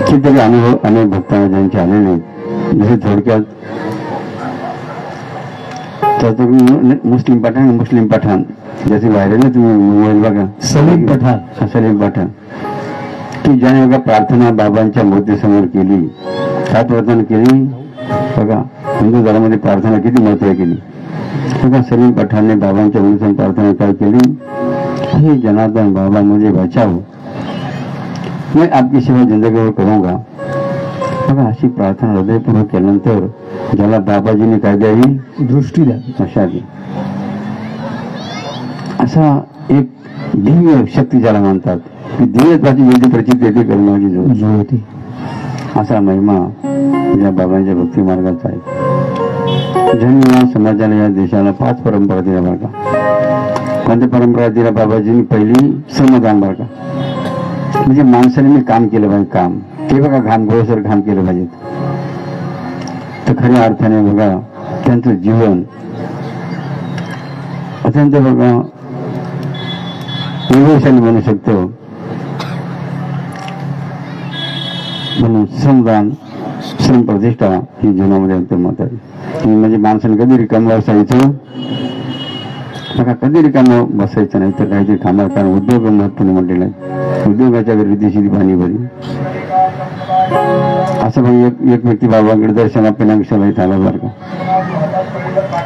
कितीतरी अनुभव अनेक भक्तांना ज्यांचे आलेले, जसे थोडक्यात तर मुस्लिम पठाण जसे व्हायरल आहे, तुम्ही मोबाईल बघा, सलीम पठाण की ज्याने बघा प्रार्थना बाबांच्या मूर्तीसमोर केली, काय प्रार्थना केली बघा. हिंदू धर्मामध्ये प्रार्थना किती महत्व केली बघा. सलीम पठाणने बाबांच्या मूर्तीसमोर प्रार्थना काय केली, हे जनार्दन बाबा मुझे बचाओ, मैं आपकी सेवा जिंदगीवर करूंगा. बघा अशी प्रार्थना हृदयपूर्वक केल्यानंतर ज्याला बाबाजीने काय द्यावी, दृष्टी द्यावी, अशा दी. असा एक दिव्य शक्ती ज्याला म्हणतात की दिव्यत्वाची ज्योती प्रचित येते कर्माची ज्योती, असा महिमा या बाबांच्या भक्ती मार्गाचा आहे. ज्यांनी या समाजाला, या देशाला 5 परंपरा दिल्या बरं का. कोणत्या परंपरा दिल्या बाबाजींनी? पहिली श्रमदान बरं का, म्हणजे माणसाने काम केलं पाहिजे. काम ते बघा, घामगोळसर काम केलं पाहिजे. तर खऱ्या अर्थाने बघा त्यांचं जीवन अत्यंत बघा वैभवशाली बनू शकतो. म्हणून श्रमदान, श्रमप्रतिष्ठा ही जीवनामध्ये अंतिम मत आहे. म्हणजे माणसाने कधी रिकामं बसायचं बघा, कधी रिकामं बसायचं नाही, तर काहीतरी कामाला. कारण उद्योग महत्त्वाने म्हटलेलं आहे, उद्योगाच्या वृद्धीशी पाणी भरी. असं भाई एक व्यक्ती बाबाकडे दर्शनापेक्षा आला बरं का.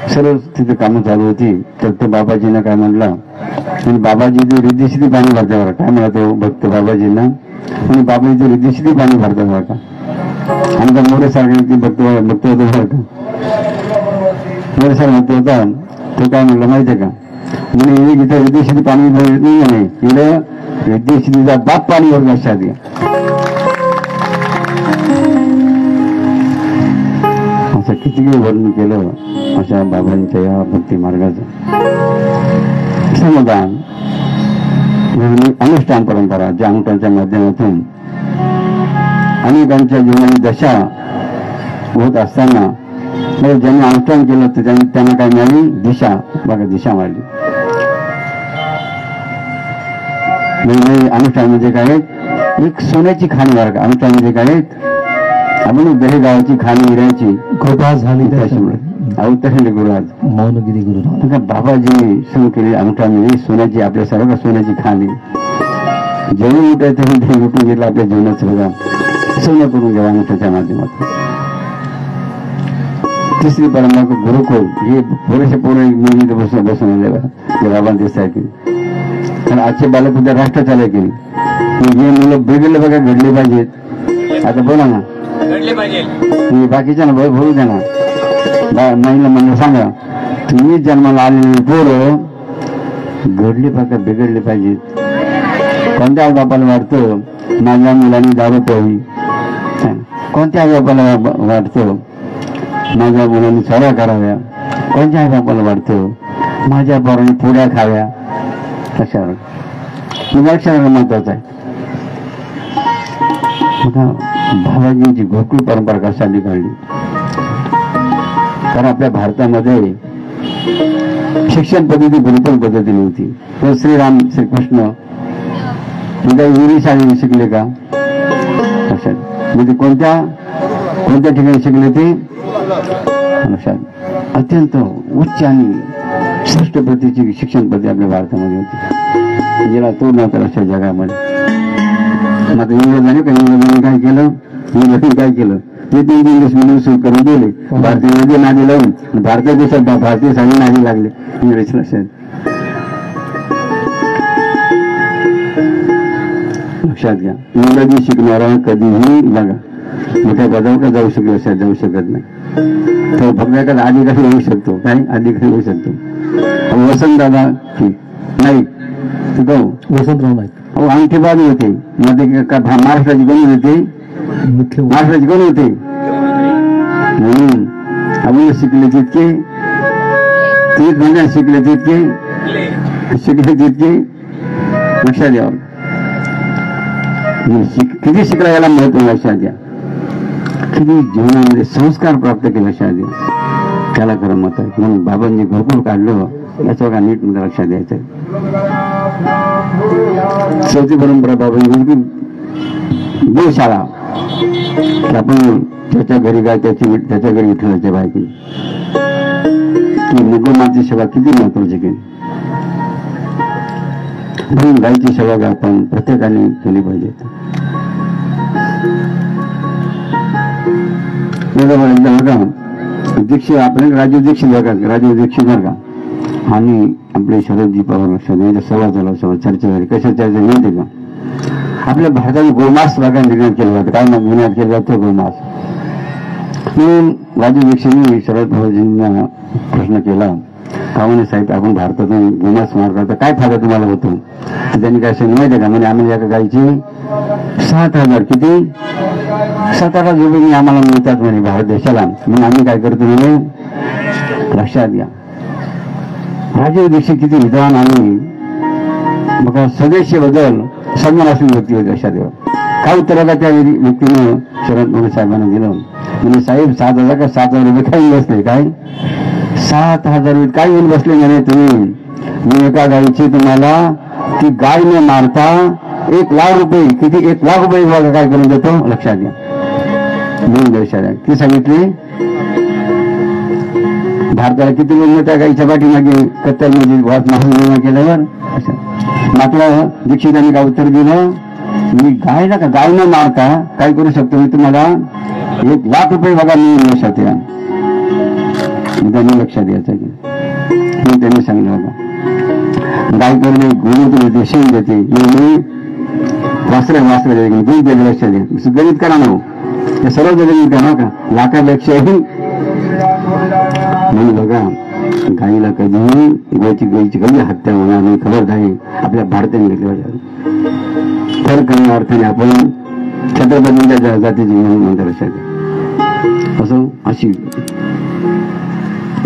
सर्व तिथे कामं चालू होती, तर तो बाबाजींना काय म्हटलं, आणि बाबाजी जो रिद्धीशी पाणी भरता बरं, काय म्हणत हो भक्त बाबाजींना, आणि बाबाजी जो रिद्धीशी पाणी भरतात बरं का. आमचा मोरे सारखे भक्त होतो बरं का. मोरे सार भक्त होता, तो काय म्हणलं माहितीये का, म्हणजे इथं रिद्धीशी पाणी भरत नाही, इकडं रिद्धीशीचा बाप पाणी भरत लक्षात घ्या. असं किती वर्णन केलं अशा बाबांच्या या भक्ती मार्गाचं. श्रमदान, अनुष्ठान परंपरा, ज्या अनुष्ठानाच्या माध्यमातून अनेकांच्या जीवनाची दशा होत असताना ज्यांनी अनुष्ठान केलं तर त्यांना काय मिळाली, दिशा. बघा दिशा मिळाली. म्हणजे अनुष्ठान म्हणजे काय, एक सोन्याची खाणी बरं का. अनुष्ठान म्हणजे काय, आपण दहेगावाची खाणी हिऱ्याची कृपा झाली त्याच्यामुळे अवतरले गुरुराज मौनगिरी गुरुराज. बाबाजी सुरू केली अनुष्ठान म्हणजे सोन्याची, आपल्या सर्व सोन्याची खाणी. जेवण उठायचं ते लुटून घेतलं आपल्या जीवनाचं बघा, सोनं करून घ्यावा अनुष्ठाच्या माध्यमातून. तिसरी परंपरा गुरुकुल, हे थोडेसे पोरं मुली बसून आले बाबा दिसतात. कारण आजचे बालक उद्या राष्ट्र चालय केली, हे मुलं बिघडले बघा, घडले पाहिजेत. आता बोला ना, बाकीच्या ना बोलू द्या ना. महिला म्हणलं सांगा, तुम्ही जन्माला आलेली पोरं घडली पाहिजे, बिघडले पाहिजेत. कोणत्या आई बापाला वाटतं माझ्या मुलांनी दारू प्यावी, कोणत्या आई बापाला वाटतं माझ्या मुलांनी चोऱ्या कराव्या, कोणत्या आई बापाला वाटतं माझ्या पोरांनी पोळ्या खाव्या. कशावर लक्षात महत्वाचं आहे. बाबाजींची गोकुळ परंपरा कशासाठी काढली, कारण आपल्या भारतामध्ये शिक्षण पद्धती गुरुकुल पद्धती नव्हती. तर श्रीराम श्रीकृष्ण इंग्लिश शाळेने शिकले का, म्हणजे कोणत्या ठिकाणी शिकले ते अत्यंत उच्च आणि श्रेष्ठ प्रतीची शिक्षण पद्धती आपल्या भारतामध्ये होती, ज्याला तो नव्हता अशा जगामध्ये. आता इंग्रजांनी काय केलं, ते 3 इंग्लिश मिडियम सुरू करून दिले, भारतीय नादी लावून भारतीय देशात भारतीय साडी नादी लागले इंग्रज. लक्षात घ्या, इंग्रजी शिकणारा कधीही बघा मोठ्या पदावर जाऊ शकत नाही. तो फक्त एखादा अधिकारी होऊ शकतो, काय अधिकारी होऊ शकतो. वसंत दादा नाही, वसंतराव नाईक अंगठी बाजू होते, महाराष्ट्राची कोण होते, महाराष्ट्राची कोण होते. म्हणून आपण शिकले तितके, तीच म्हणजे शिकले तितके लक्षात द्यावं. किती शिकला याला महत्व लक्षात द्या, किती जीवनामध्ये संस्कार प्राप्त केले लक्षात द्या, त्याला खरं मत आहे. म्हणून बाबांनी भरपूर काढलं याचं बघा नीट मध्ये लक्षात द्यायचं. चौथी परंपरा बाबांनी गोशाळा, की आपण त्याच्या घरी गाय त्याच्या घरी विठ्ठलाच्या बायकी की मुगमाची सेवा किती महत्वाची केली. म्हणून गायची सेवा आपण प्रत्येकाने केली पाहिजे. बघा दीक्षित आपले राजू दीक्षित बघा, राजू दीक्षित बघा आणि आपले शरदजी पवार यांच्या सभा झाला, चर्चा झाली. कशा चर्चा माहिती का? आपल्या भारतात गोमांस बघा निर्णय केला जातो. काय निर्णय केला जातो? गोमांस. म्हणून राजू दीक्षितने शरद पवारजींना प्रश्न केला, का म्हणे साहेब आपण भारतातून गोमांस मारता तर काय फायदा तुम्हाला होतो? त्यांनी काय सांगितलं माहिती का? म्हणजे आम्ही एका गायची 7,000 किती 7,000 रुपये आम्हाला मिळतात म्हणे भारत देशाला. म्हणून आम्ही काय करतो म्हणे, लक्षात घ्या. राजू दीक्षित किती विद्वान आणि बघा स्वदेशी बदल सन्मान असलेली व्यक्ती होती. लक्षात घ्या. काय उत्तर का त्या व्यक्तीनं शरद पवार साहेबांना दिलं. म्हणजे साहेब 7,000 का 7,000 रुपये काही बसले, काय 7,000 रुपये काय येऊन बसले म्हणे तुम्ही. मी एका गायीची तुम्हाला ती गाय न मारता 1,00,000 रुपये किती 1,00,000 रुपये बघा काय करून देतो. लक्षात घ्या. म्हणून लक्षात घ्या. ती सांगितली भारताला किती बोलणं त्या गाईच्या पाठीमागे कत्तल म्हणजे निर्माण केल्यावर. मात्र दीक्षितांनी काय उत्तर दिलं, मी गायला का गाय न मारता काय करू शकतो, मी तुम्हाला 1,00,000 रुपये बघा मी लक्षात या. त्यांनी लक्षात यायचं की मी त्यांनी सांगितलं बघा गाय करणे गोमूत्र देते, शेण देते, मी वासरे देते, दूध देते. लक्षात द्या. गणित करा ना, हे सर्व गणित करा का लाखापेक्षाही. म्हणून बघा गाईला कधी गायची कधी हत्या होणार नाही खबरदारी आपल्या भारताने घेतली पाहिजे. तर कमी अर्थाने आपण छत्रपतींच्या जातीची म्हणतो. लक्षात असं अशी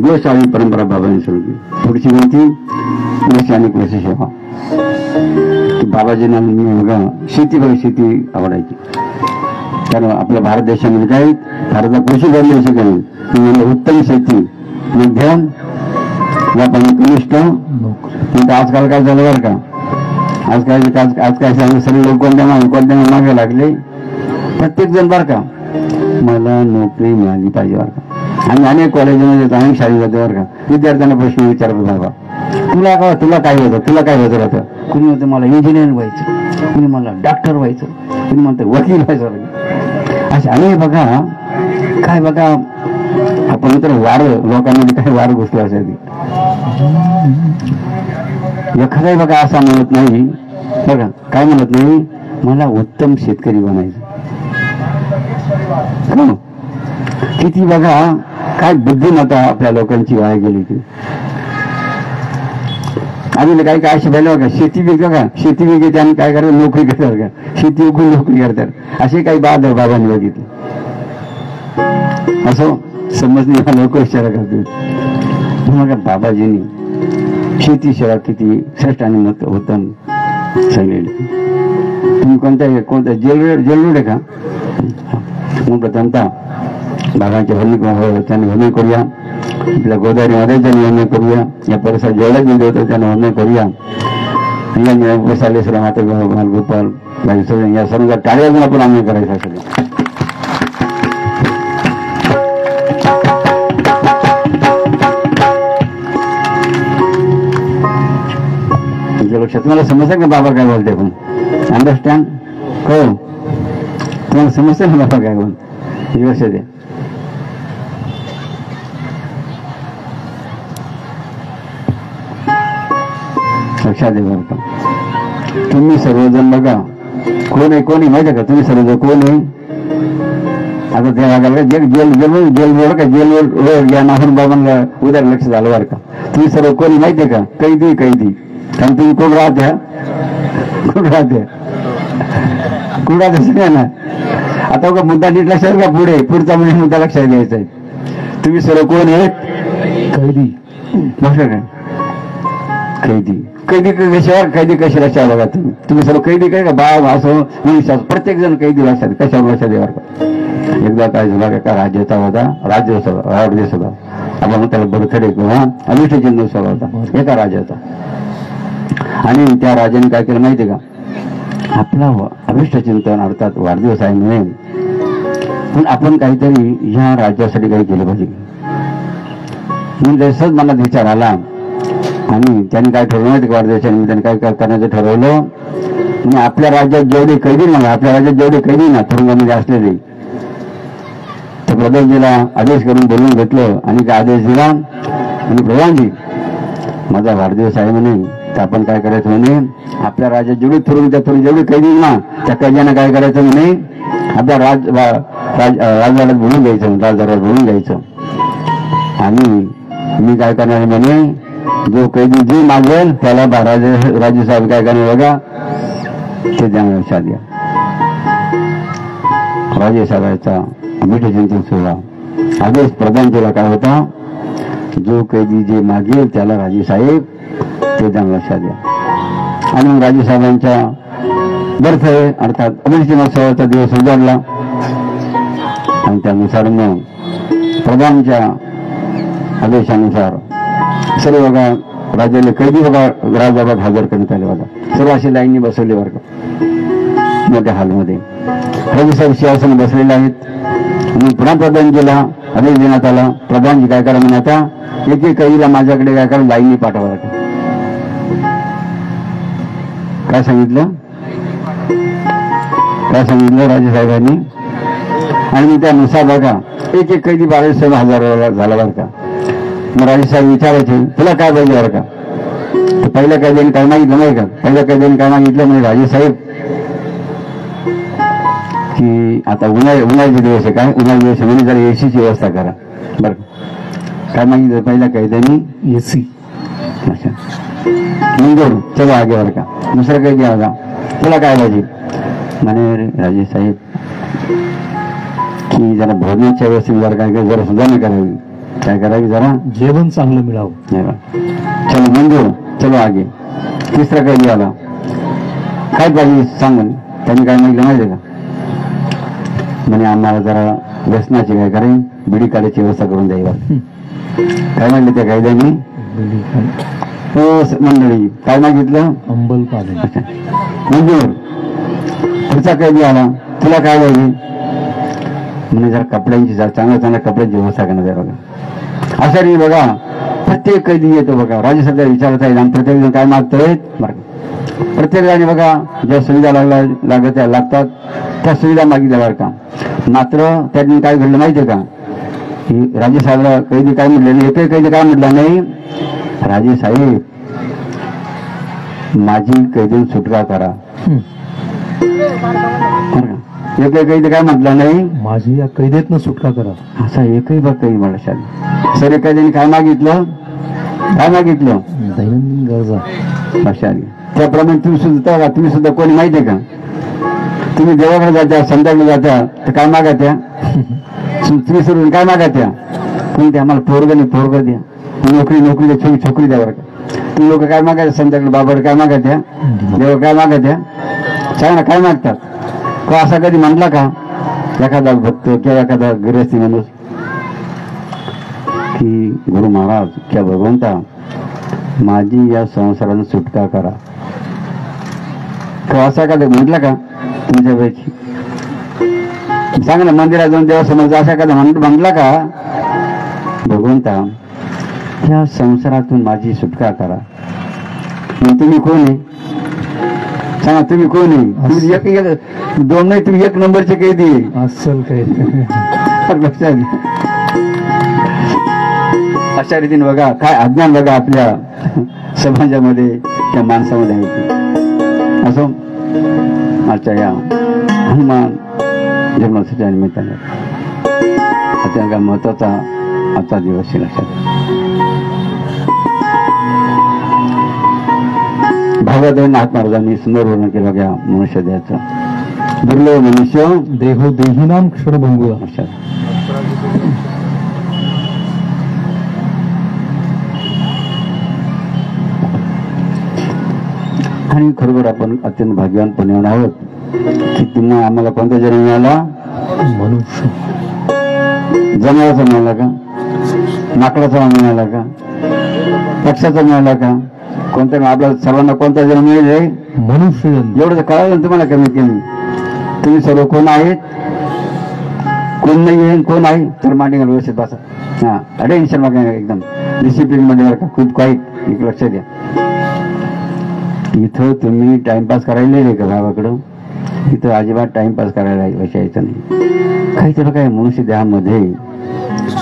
गोशाळी परंपरा बाबांनी सुरू केली. थोडीशी माहिती गोष्टी आणि कृषी सेवा. बाबाजींना बघा शेती आवडायची. कारण आपल्या भारत देशामध्ये काय भारताला कृषी बनले शिकायला म्हणजे उत्तम शेती, मध्यम कनिष्ठ. आजकाल काय झालं बरं का, आज काय सांगितलं सगळे लोक कोणत्या मागे लागले. प्रत्येक जण बरं का मला नोकरी मिळाली पाहिजे बरं का. आणि अनेक कॉलेजमध्ये जातो, अनेक शाळेत जातो बरं का. विद्यार्थ्यांना प्रश्न विचारतो, बाबा तुला काय होतं राहतं. कुणी म्हणतं मला इंजिनियर व्हायचं, कुणी मला डॉक्टर व्हायचं, कुणी म्हणतं वकील व्हायचं. असे अनेक बघा काय बघा आपण तर वार लोकांमध्ये काय वार घुसले असायची. एखादा बघा असा म्हणत नाही बघा, काय म्हणत नाही मला उत्तम शेतकरी बनायचं. किती बघा काय बुद्धिमत्ता आपल्या लोकांची वाया गेली ती. आणि काय काय असे पाहिलं बघा शेती विकते आणि काय करतात नोकरी करतात का, शेती विकून नोकरी करतात. असे काही बाबांनी बघितले. असं समजणे लोक विचार करतात. मग बाबाजींनी शेती सेवा किती श्रेष्ठ आणि उत्तम सांगलेली. तुम्ही कोणत्या जेल का मग प्रथमता बाबांच्या त्यांनी वर्णन करूया. आपल्या गोदावरी त्यांनी वर्णन करूया. या परिसरात जेवढा गेले होते त्यांना वर्णन करूया. बसाले माता गोपाल या सर्व टाळ्या आपण आम्ही करायचं असेल. लक्षात तुम्हाला समजतं का बाबा काय बोलते. पण अंडरस्टँड हो तुम्हाला समजतं ना बाबा काय बोलते. लक्षात द्या. लक्षात द्या बरं का. तुम्ही सर्वजण बघा कोणी माहिती का, तुम्ही सर्वजण कोण आहे. आता ते बघायला जेल या नाहून बाबांना उद्या लक्ष झालं बरं का. तुम्ही सर्व कोणी माहितीये का, कैदी. कारण तुम्ही कोण राहते ना. आता बघा मुद्दा नीट लक्षात का, पुढचा म्हणजे मुद्दा लक्षात घ्यायचा आहे. तुम्ही सर्व कोण आहेत, कैदी. लक्षात काय कैदी कशावर, कैदी कशा लक्षात बघा. तुम्ही सर्व कैदी काय का बाळ असं मनुष्य प्रत्येक जण कैदी लक्षात कशावर लक्षात द्यावर का. एकदा काय झाला का राज्याचा होता, राज्यसभा होता. आपण त्याला बर्थडे किंवा अभिष्ट चिन्ह होता एका राजाचा. आणि त्या राजाने काय केलं माहितीये का, आपला अभिष्ट चिंतन अर्थात वाढदिवस आहे म्हणून पण आपण काहीतरी ह्या राज्यासाठी काही केलं पाहिजे. म्हणून जसंच मनात विचार आला आणि त्यांनी काय ठरवलं माहिती वाढदिवसाच्या निमित्ताने काय करण्याचं ठरवलं. आणि आपल्या राज्यात जेवढे कैदी ना आपल्या राज्यात जेवढे कैदी ना तुरुंगामध्ये असलेले तर प्रधानजीला आदेश करून बोलवून घेतलं आणि काय आदेश दिला. आणि प्रधानजी माझा वाढदिवस आहे म्हणे, तर आपण काय करायचं म्हणे, आपल्या राज्यात जेवढे तुरुंग त्या तुरुंग जेवढे कैदी ना त्या कैद्यांना काय करायचं म्हणे, आपल्या राजवाड्यात बोलून घ्यायचं, राजदरबारात बोलून घ्यायचं. आणि मी काय करणार म्हणे, जो कैदी जे मागेल त्याला राजे साहेब काय करणार बघा, ते द्या लक्षात घ्या. राजे साहेबांचा अभिषेक सोहळा आदेश प्रधानजीला काय होता, जो कैदी जे मागेल त्याला राजे साहेब ते द्या लक्षात घ्या. आणि मग राजे साहेबांच्या बर्थडे अर्थात अभिषेक महोत्सवाचा दिवस उजाडला आणि त्यानुसार मग प्रधानच्या आदेशानुसार सर्व बघा राजाने कैदी बघा राजदरबारात हजर करण्यात आले. बघा सर्व अशी लाईननी बसवले बरं का मोठ्या हॉलमध्ये. राजे साहेब सिंहासन बसलेले आहेत. आणि पुन्हा प्रधानजीला आदेश देण्यात आला, प्रधानजी काय करा म्हणे, आता एक एक कैदीला माझ्याकडे काय करा लाईननी पाठवा. काय सांगितलं राजे साहेबांनी. आणि मग त्यानुसार बघा एक एक कैदी 22,000 झाला बरं का. मग राजे साहेब विचारायचे तुला काय पाहिजे बरं का. तर पहिल्या कैद्याने काय मागितलं नाही का, पहिल्या कैद्याने काय मागितलं म्हणजे राजे साहेब की आता उन्हाळ्याचे दिवस आहे, काय उन्हाळ्याचे दिवस म्हणजे जरा एसीची व्यवस्था करा बरं. काय मागितलं पहिल्या कैद्यानी, एसी. अच्छा मंजूर, चलो आगे बरं का. दुसरा कैदी आला, तुला काय पाहिजे म्हणे राजे साहेब की जरा भोजनाच्या व्यवस्थेत जरा काय जरा सुधारणा करावी, काय करावी, जरा जेवण चांगलं मिळावं. चलो मंजूर, चलो आगे. तिसरा कैदी आला, काय पाहिजे सांग म्हणे. त्यांनी काय मागितलं माहिती का, म्हणे आम्हाला जरा व्यसनाची काय करेन बिडी काढायची व्यवस्था करून द्यावी. काय म्हणले त्या कैद्याने, मंडळी काय मागितलं, अंबल पाणी. मंजूर. पुढचा कैदी आला, तुला काय पाहिजे म्हणजे जरा कपड्यांची चांगल्या चांगल्या कपड्यांची व्यवस्था करण्यात आहे. बघा अशा रीती बघा प्रत्येक कैदी येतो बघा राजे सध्या विचारत आहे आणि प्रत्येक जण काय मागतोय बरं. प्रत्येक जणांनी बघा ज्या सुविधा लागतात त्या सुविधा मागितल्या बरं का. मात्र त्यांनी काय घडलं माहितीये का, की राजे साहेबला कैदी काय म्हटलं, एकही कैदी काय म्हटलं नाही, राजे साहेब माझी कैदीन सुटका करा. एकही कैदी काय म्हटलं नाही, माझी या कैदेतनं सुटका करा. असा एकही बघ कैदी मला सर्व कैद्यांनी काय मागितलं, दैनंदिन गरजा. लक्षात. त्याप्रमाणे तुम्ही सुद्धा कोणी माहितीये का, तुम्ही देवाकडे जात्या संध्याकडे जात्या तर काय मागात्या, तुम्ही सोडून काय मागात्या, तुम्ही ते आम्हाला पोरग द्या, नोकरी द्या, छोकरी द्या बरं का. तुम्ही लोक काय मागायचं संध्याकडे बाबाकडे काय मागात्या, देवा काय मागात्या, सांग ना काय मागतात. का असा कधी म्हणला का एखादा भक्त किंवा एखादा गृहस्थी माणूस की गुरु महाराज किंवा भगवंता माझी या संसारानं सुटका करा, का असा एखादा म्हटलं का तुमच्यापैकी, सांग ना. मंदिरात जाऊन देवासमोर असा एखादा म्हटला का भगवंता या संसारातून माझी सुटका करा. मग तुम्ही कोण आहे सांगा, तुम्ही कोण आहे, तुम्ही दोन नाही, तुम्ही एक नंबरचे कैदी असल कैदी. लक्षात. अशा रीतीने बघा काय अज्ञान बघा आपल्या समाजामध्ये त्या माणसामध्ये आहे. असो आजच्या या हनुमान जन्मोत्सवाच्या निमित्ताने अत्यंत महत्वाचा आजचा दिवस लक्षात. भागवत नाथ महाराजांनी सुंदर वर्णन केलं घ्या मनुष्य देहाचं. दुर्लभ मनुष्य देहो देहीनाम क्षणभंगुर. आणि खरोखर आपण अत्यंत भाग्यवान पुण्यावर आहोत की तुम्हाला आम्हाला कोणता जन्म मिळाला, मनुष्य. जनावराचा मिळाला का, माकडाचा मिळाला का, पक्षाचा मिळाला का, कोणत्या आपल्या सर्वांना कोणता जन्म मिळेल, मनुष्य. एवढं कळालं तुम्हाला कमीत कमी. तुम्ही सर्व कोण आहेत, कोण नाही आहे कोण आहे तर मांडी घाल व्यवस्थित बसा. हा टेन्शन बघा एकदम डिसिप्लिन मध्ये बरं का, खूप क्वाईट एक लक्ष द्या. इथं तुम्ही टाइमपास करायला नाही का गावाकडं, इथं अजिबात टाइमपास करायला यायचं नाही. काहीतरी काय मनुष्य देहामध्ये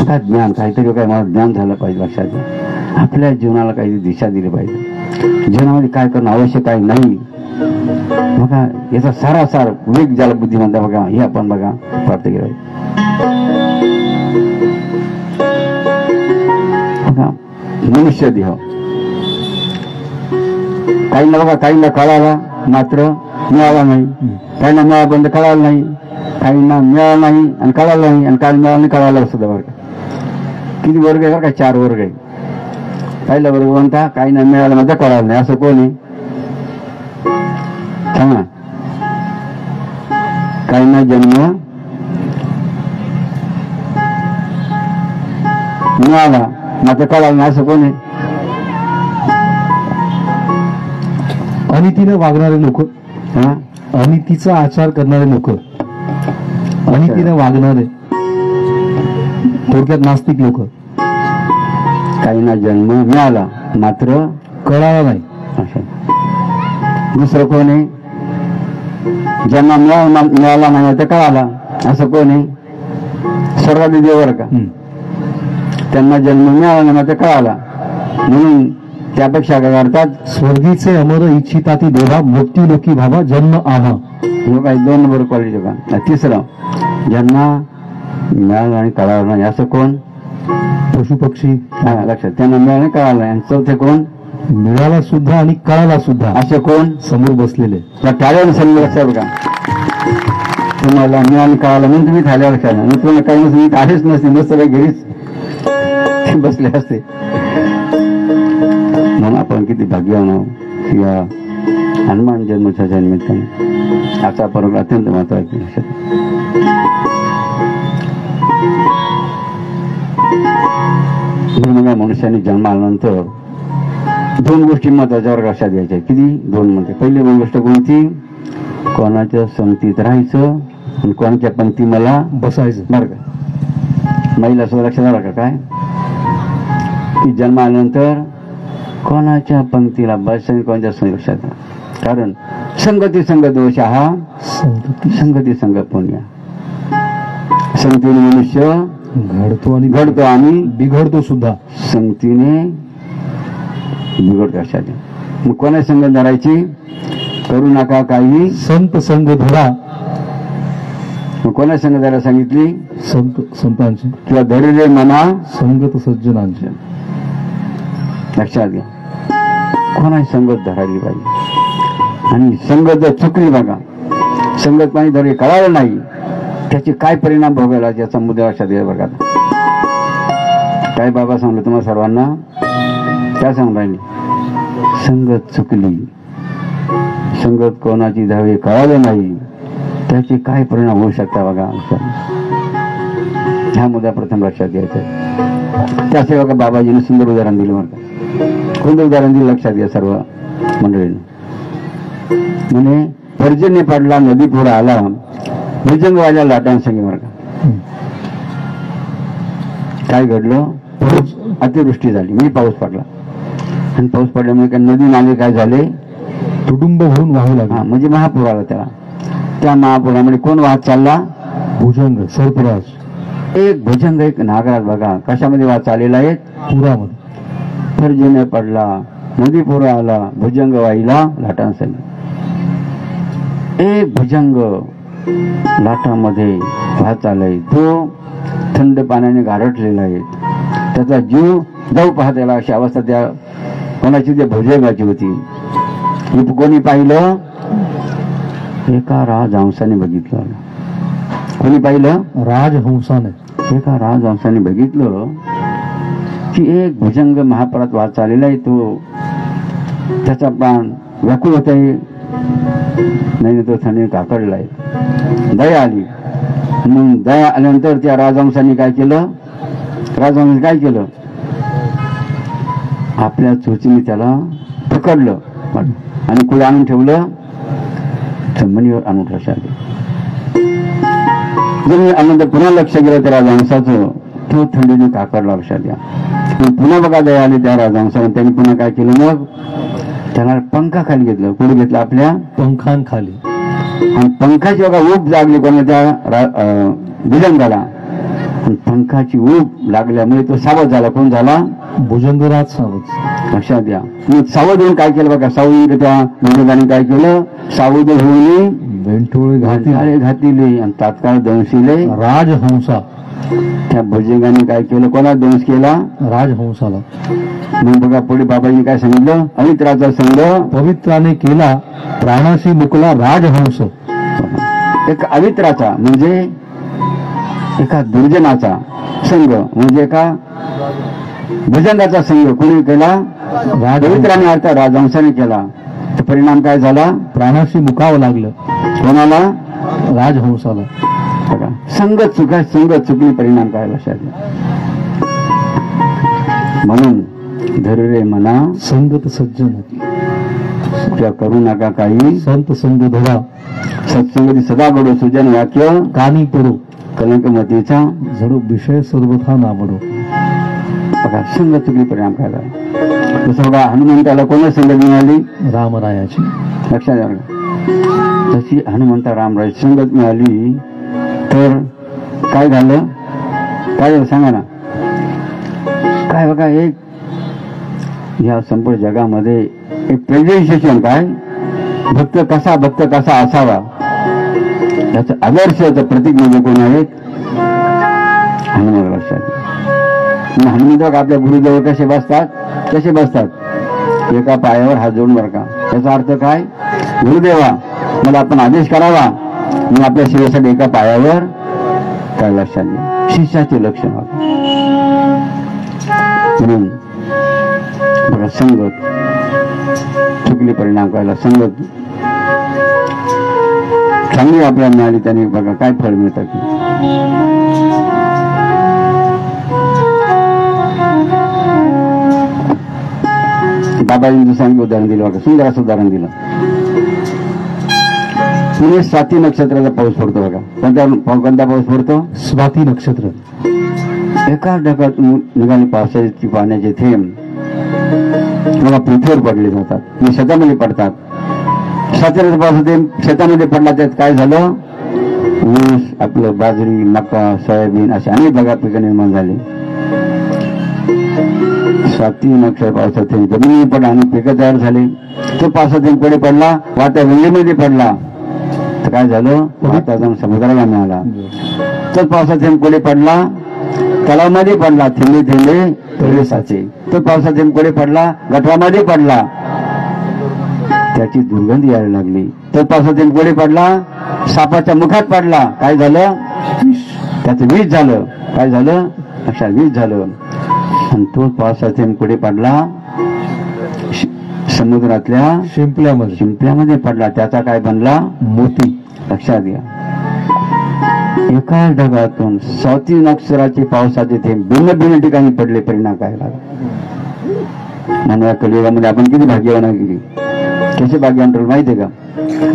काय ज्ञान, काहीतरी काय मला ज्ञान झालं पाहिजे. लक्षात घ्या, आपल्या जीवनाला काही दिशा दिली पाहिजे. जीवनामध्ये काय करणं आवश्यक आहे नाही बघा, याचा सारासार वेग ज्याला बुद्धी म्हणता बघा, हे आपण बघा प्राप्त केलं बघा. मनुष्य देह काहींना बघा, काहींना कळाला मात्र मिळाला नाही, काहींना मिळाला पण कळाला नाही, काहींना मिळाला नाही आणि कळाला नाही, आणि काही मिळालं नाही कळालं सुद्धा बरं का. किती वर्ग आहे बरं का, 4 वर्ग आहे. पहिला वर्ग म्हणता काहींना मिळालं मात्र कळालं नाही, असं कोण आहे सांगा. काहींना जन्म मिळाला मात्र कळालं नाही, असं कोण आहे. अनितीने वागणारे लोक, हा अनितीचा आचार करणारे लोक, अनितीने वागणारे, थोडक्यात नास्तिक लोक. काहींना जन्म मिळाला मात्र कळाला नाही. असं. दुसरं कोण आहे, ज्यांना मिळाला नाही तर कळाला, असं कोण आहे. स्वर्गातील देव बरं का, त्यांना जन्म मिळाला नाही मात्र कळाला, म्हणून त्यापेक्षा काय करतात, स्वर्गीचे अमर इच्छिता ती देवा, मृत्यू लोकी भावा जन्म आम्हा. हे काय 2 नंबर क्वालिटी का. तिसरं, ज्यांना मिळालं आणि कळालं नाही, असं कोण. पशु पक्षी. लक्षात, त्यांना मिळालं कळालं नाही. आणि चौथे कोण, मिळाला सुद्धा आणि कळाला सुद्धा, असे कोण समोर बसलेले. त्या टाळ्यावर समजून लक्षात बघा. तुम्हाला मिळालं कळालं म्हणून तुम्ही थाल्यावर खेळला, आणि तुम्हाला काही नसतं, मी आलेच नसते, मस्त घरीच बसले असते. म्हणून आपण किती भाग्यवान आहोत या हनुमान जन्मोत्सवाच्या निमित्ताने. आजचा पर्व अत्यंत महत्वाचा लक्षात. मनुष्याने जन्म आल्यानंतर 2 गोष्टी महत्वाच्या लक्षात घ्यायच्या. किती 2 म्हणते. पहिली गोष्ट कोणती, कोणाच्या संगतीत राहायचं आणि कोणाच्या पंक्ती मला बसायचं बरं का. महिला सुद्धा लक्षात आला का काय, की जन्म आल्यानंतर कोणाच्या पंक्तीला बसायचं, कोणाच्या संग लक्षात. कारण संगती संग दोष हा, संगती संग पुण्य. संगतीने मनुष्य घडतो आणि बिघडतो सुद्धा, संगतीने बिघडतो. लक्षात. मग कोणाची संगत धरायची, करू नका काही संत संग धरा. मग कोणाची संगत धरायला सांगितली, संतांची किंवा धरले मना संगत सज्जनांची. लक्षात घ्या, कोणाची संगत धरायली पाहिजे. आणि संगत जर चुकली बघा, संगत पाणी धरली कळालं नाही, त्याचे काय परिणाम भोगायला याचा मुद्दा लक्षात घ्या बघा. काय बाबा सांगलं तुम्हाला सर्वांना, काय सांगून राहिली, संगत चुकली, संगत कोणाची धावे कळालं नाही, त्याचे काय परिणाम होऊ शकतात बघा. हा मुद्दा प्रथम लक्षात घ्यायचा. त्याशिवाय बघा बाबाजीने सुंदर उदाहरण दिलं बरं का. कोणतं उदाहरण दिलं लक्षात घ्या सर्व मंडळीने. म्हणे पर्जन्य पडला, नदी पुढे आला, भुजंग वाजला लाटांसंगी बरं का. काय घडलं, अतिवृष्टी झाली, मी पाऊस पडला, आणि पाऊस पडल्यामुळे काय नदी नाले काय झाले, तुडुंब भरून वाहू लागला. म्हणजे महापूर आला त्याला. त्या महापुरामध्ये कोण वाहत चालला, भुजंग सर्पराज. एक भुजंग एक नागराज बघा कशामध्ये वाहत चाललेला आहे, पुरामध्ये. पर्जन्य पडला, नदी पूर आला, भुजंग वाहिला लाटांसंगी. एक भुजंग लाटामध्ये वाहत चाललाय, तो थंड पाण्याने गारठलेला आहे, त्याचा जीव जाऊ पाहत याला अशी अवस्था त्या कोणाची, त्या भुजंगाची होती. कोणी पाहिलं, एका राजहंसाने बघितलं. कोणी पाहिलं, राजहंसाने. एका राजहंसाने बघितलं की एक भुजंग महापुरात वाहत चाललेला आहे, तो त्याचा प्राण व्याकुळ होत आहे, नाही तो थंडी काकडला आहे. दया आली. मग दया आल्यानंतर त्या राजहंसाने काय केलं, राजहंसाने काय केलं, आपल्या चोचीने त्याला पकडलं आणि कुठे आणून ठेवलं, जमिनीवर आणून ठेवलं. जर मी आनंद पुन्हा लक्ष गेलं त्या राजहंसाचं, तो थंडीने काकडला लक्षात द्या. पण पुन्हा बघा दया आली त्या राजहंसाने. त्यांनी पुन्हा काय केलं, मग त्याला पंखाखाली घेतलं. कुठे घेतलं, आपल्या पंखांखाली. आणि पंखाची बघा ऊब लागली कोणा त्या भुजंगाला. आणि पंखाची ऊब लागल्यामुळे तो सावध झाला. कोण झाला, भुजंगराज सावध. लक्षात द्या. मग सावध होऊन काय केलं बघा, सावध त्या भुजंगाने काय केलं, सावध होऊन वेंठोळे घातिले आणि तात्काळ दंशिले राजहंसा. त्या भुजंगाने काय केलं, कोणा दंश केला, राजहंसाला. मग बघा पुढे बाबांनी काय सांगितलं, अवित्राचा संग पवित्राने केला, प्राणाशी मुकला राजहंस. एक अवित्राचा म्हणजे एका दुर्जनाचा संग, म्हणजे एका भुजंगाचा संग कोणी केला, पवित्राने अर्थ राजहंसाने केला. तर परिणाम काय झाला, प्राणाशी मुकावं लागलं कोणाला, राजहंसाला. बघा संगत चुकली परिणाम काय लक्षात घ्या. म्हणून धरू रे मना संगत सज्जन त्या करू नका काही, संत संग धरा सत्संगती सदा घडो, सुजन वाक्य कानी पडो, कलंकमतीचा जडो विषय सर्वथा नाबडो. बघा संगत चुकली परिणाम काय झाला. जसं बघा हनुमंताला कोणा संगत मिळाली, रामरायाची. लक्षात द्या बघा. तशी हनुमंता रामराज संगत मिळाली तर काय झालं, काय झालं सांगा ना. काय बघा एक या संपूर्ण जगामध्ये एक प्रेझेंटेशन काय, भक्त कसा असावा याचं आदर्शाचं प्रतीक म्हणजे कोण आहेत, हनुमान. लक्षात घ्या. हनुमंत आपल्या गुरुजवळ कसे बसतात, एका पायावर हात जोडून बरं का. याचा अर्थ काय, गुरुदेवा मला आपण आदेश करावा, मी आपल्या शिष्यासाठी एका पायावर. काय लक्षात घ्या, शिष्याचे लक्षण म्हणून बघा संगत चुकली परिणाम करायला. संगत चांगली आपल्याला मिळाली त्याने बघा काय फळ मिळतं की. बाबाजींनी दुसऱ्यांनी उदाहरण दिलं बघा, सुंदर असं उदाहरण दिलं. पुणे स्वाती नक्षत्राचा पाऊस पडतो बघा. कोणता पाऊस पडतो, स्वाती नक्षत्र. एका ढगात निघाले पावसाची पाण्याचे थेंब बघा पृथ्वीवर पडले जातात, शेतामध्ये पडतात. साचऱ्याचा पाऊस थेंब शेतामध्ये पडला, त्यात काय झालं, ऊस, आपलं बाजरी, मका, सोयाबीन असे अनेक बघा पिकं निर्माण झाले. स्वाती नक्षत्र पावसात थेंब जमिनीवर पडला आणि पिकं तयार झाले. तो पावसात थेंब पुढे पडला, वाट्या विंडीमध्ये पडला तर काय झालं, वाटा जाऊन समुद्राला मिळाला. तो पावसात थेंब पुढे पडला, तलावामध्ये पडला, थेंबे थेंबे तळे साचे. तो पावसात थेंब पुढे पडला, गटरामध्ये पडला, त्याची दुर्गंधी यायला लागली. तो पावसात थेंब पुढे पडला, सापाच्या मुखात पडला, काय झालं, त्याचं विष झालं. काय झालं, अशा विष झालं. आणि तो पावसात थेंब पुढे पडला, समुद्रातल्या शिंपल्यामध्ये पडला, त्याचा काय बनला, मोती. लक्षात घ्या. एका ढगातून स्वाती नक्षत्राचे पावसाचे थेंब भिन्न भिन्न ठिकाणी पडले, परिणाम काय लागला. म्हणून या कलियुगामध्ये आपण किती भाग्यवान केली, कसे भाग्यवान ठरलं माहितीये का.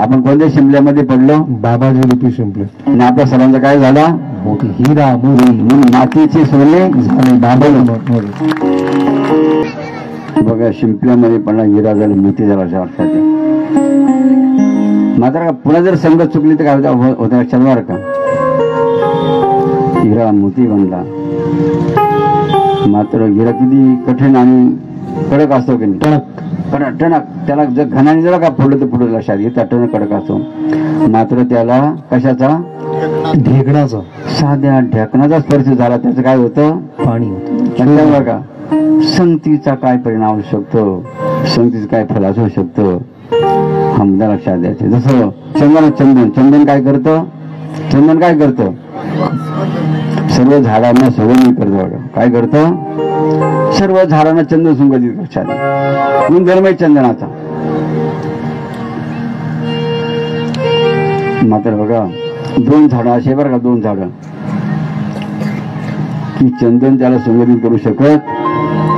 आपण कोणत्या शिंपल्यामध्ये पडलो, बाबाजी रूपी शिंपले. आणि आपल्या सर्वांचा काय झाला, हिरा म्हणून मातीचे सोने झाले बाबा. बघा शिंपल्यामध्ये पडला, हिरा झाला, मोती झाला. अशा लक्षात मात्र पुन्हा जर संगत चुकली तर काय होतं लक्षात बरं का. हिरा मोती बनला, मात्र हिरा किती कठीण आणि कडक असतो की नाही, टणक. त्याला जर घनाने जर का फोडलं तर पुढे लक्षात घेता टणक कडक असतो. मात्र त्याला कशाचा, ढेकणाचा, साध्या ढेकणाचा स्पर्श झाला, त्याचं काय होतं, पाणी होतं. लक्षात बघा. संगतीचा काय परिणाम होऊ शकतो, संगतीचं काय फलास होऊ शकतं, हा मुद्दा लक्षात द्यायचे. जसं चंदन काय करतं, सर्व झाडांना सुगंधी करतं. काय करतं, सर्व झाडांना चंदन सुगंधित. लक्षात गुणधर्म आहे चंदनाचा. मात्र बघा दोन झाडं असे बरं का, दोन झाडं की चंदन त्याला सुगंधित करू शकत.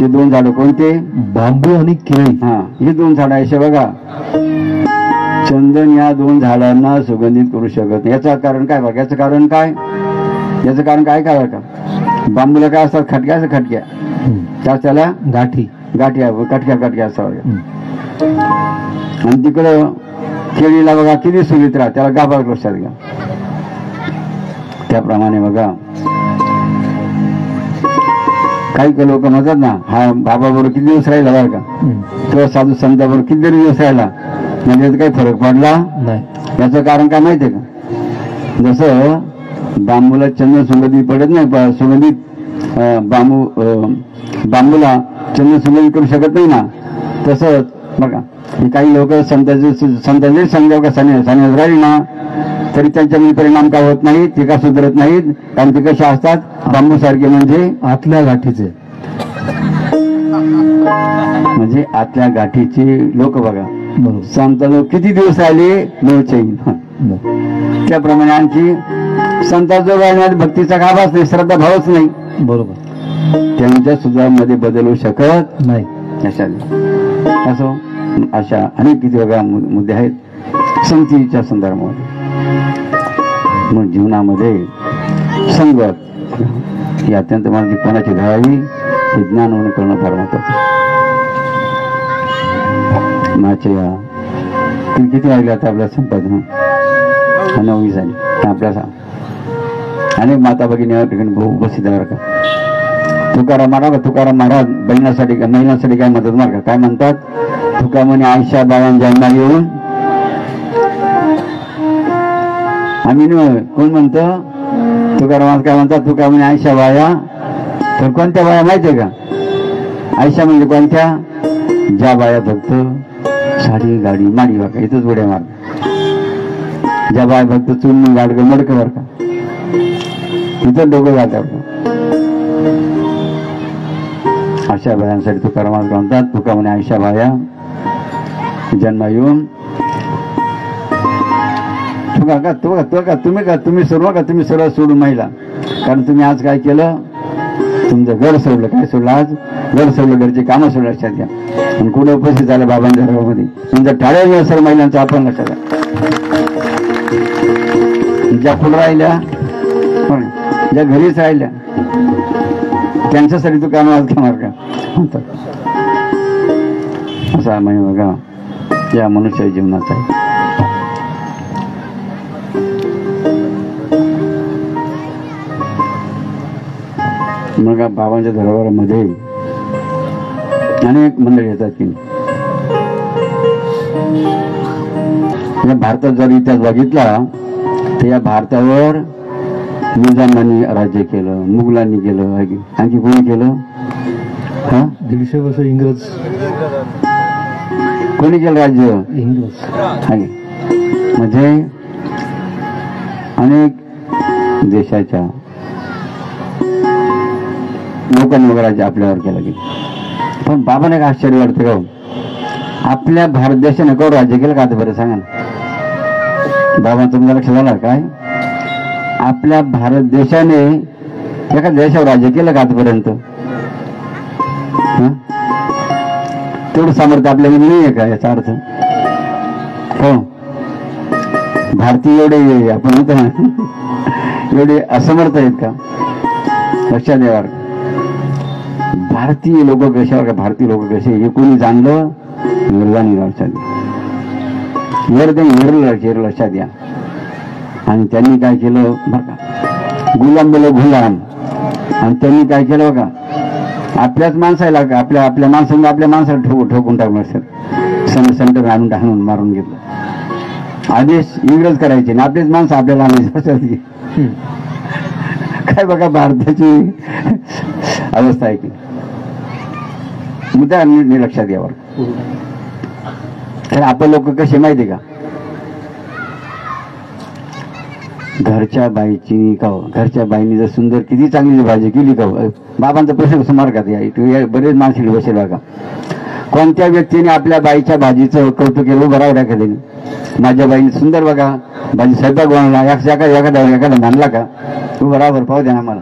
ते दोन झाडं कोणते, बांबू आणि केळी. हे दोन झाडं असे बघा, चंदन या दोन झाडांना सुगंधित करू शकत. याचं कारण काय बघा, याचं कारण काय, याचं कारण काय काय का बांबूला काय असतात खटक्या असं खटक्या त्याला गाठी गाठ्या कटक्या असावं आणि तिकडं केळीला बघा किती सुवित्रा त्याला गाभा लक्षात घ्या. त्याप्रमाणे बघा काही लोक म्हणतात ना हा बाबा बरोबर किती दिवस राहिला बरं का किंवा साधू संता बरोबर किती दिवस राहिला म्हणजे याचा काही फरक पडला नाही. याचं कारण काय माहितीये का जसं बांबूला चंदन सुगंधित पडत नाही सुगंधित बांबूला चंदन सुगंधित करू शकत नाही ना तसंच बघा काही लोक संतांचे सांगतात का सानिध्यात राहिली ना तरी त्यांच्यामध्ये परिणाम काय होत नाही ते का सुधारत नाहीत कारण ते कशा असतात बांबू सारखे म्हणजे आतल्या गाठीचे म्हणजे आतल्या गाठीचे लोक बघा बरोबर. संत लोक किती दिवस राहिले नो चैन त्याप्रमाणे आणखी संतांजवळ राहण्यात भक्तीचा गाभाच नाही श्रद्धा भावच नाही बरोबर त्यांच्या सुधामध्ये बदल होऊ शकत नाही. असो अशा अनेक किती बघा मुद्दे आहेत संगतीच्या संदर्भामध्ये. मग जीवनामध्ये संगत ही अत्यंत माझी कोणाची घडावी हे ज्ञान होणं करणं फार महत्वाचं. माझ्या किती वाजले आता आपल्या संपादन 9 झाली आपल्या अनेक माता भगिनी या ठिकाणी बहु उपस्थित आहे का. तुकाराम महाराज बहिणासाठी महिलांसाठी काय म्हणतात मार का काय म्हणतात तुका म्हणे आयशा बाळां जन्मा येऊन आम्ही कोण म्हणतो तुकाराम काय म्हणतात तुका म्हणे आयशा बाया तर कोणत्या बाया माहितीये का आयशा म्हणजे कोणत्या ज्या बाया फक्त साडी गाडी माडी बघा इथंच उड्या मार ज्या बाया फक्त चुन गाडगं मडकं बर का इथं डोकं घालतात अशा बायांसाठी तुकाराम म्हणतात तुका म्हणे आयशा बाया जन्म येऊन तुम्ही सर्व सोडून महिला कारण तुम्ही आज काय केलं तुमचं घर सोडलं काय सोडलं आज घर सोडलं घरचे कामं सोडलं लक्षात घ्या आणि कुठे उपस्थित झालं बाबांच्या घरामध्ये तुमच्या ठाड्या सर्व महिलांचं आपण लक्षात घ्या ज्या पुढे राहिल्या ज्या घरीच राहिल्या त्यांच्यासाठी तू काम आज घेणार का असा म्हणजे बघा या मनुष्य जीवनाचा आहे. मग बाबांच्या दरबारामध्ये अनेक मंडळी येतात की भारतात जर इतिहास बघितला तर या भारतावर निजामांनी राज्य केलं मुघलांनी केलं आणखी कोणी केलं 150 वर्ष इंग्रज कोणी केलं राज्य इंग्रज म्हणजे अनेक देशाच्या लोकांनी राज्य आपल्यावर केलं गेलं पण बाबाने एक आश्चर्य वाटतं का आपल्या भारत देशाने कवर राज्य केलं का आता बरं सांगा ना बाबा तुमच्या लक्षात आलं काय आपल्या भारत देशाने एका देशावर राज्य केलं का आतापर्यंत तेवढं सामर्थ्य आपल्यामध्ये नाही आहे का याचा अर्थ हो भारतीय एवढे आपण होतो ना एवढे असमर्थ आहेत का लक्षात द्यावा भारतीय लोक कशावर का भारतीय लोक कसे हे कोणी जाणलं निर्वाणी लक्षात घ्या लक्षात घ्या आणि त्यांनी काय केलं बघा गुलाम बोल गुलाम आणि त्यांनी काय केलं बघा आपल्याच माणसाला आपल्या माणसाला आपल्या माणसाला ठोकून टाकलं सेंटर आणून मारून घेतलं आदेश इंग्रज करायचे ना आपलेच माणसं आपल्याला आणायचे काय बघा भारताची अवस्था आहे की मुद्दा लक्षात घ्यावर तर आपण लोक कसे माहिती का घरच्या बाईची का घरच्या बाईने जर सुंदर किती चांगली भाजी केली का बाबांचा प्रश्न सुमार का या बरेच माणसं बसेल बघा कोणत्या व्यक्तीने आपल्या बाईच्या भाजीचं कौतुक केलं बरोबर एखाद्याने माझ्या बाईने सुंदर बघा भाजी स्वयंपाक बनवला एखादा मानला का तू बरोबर पाहू द्या ना मला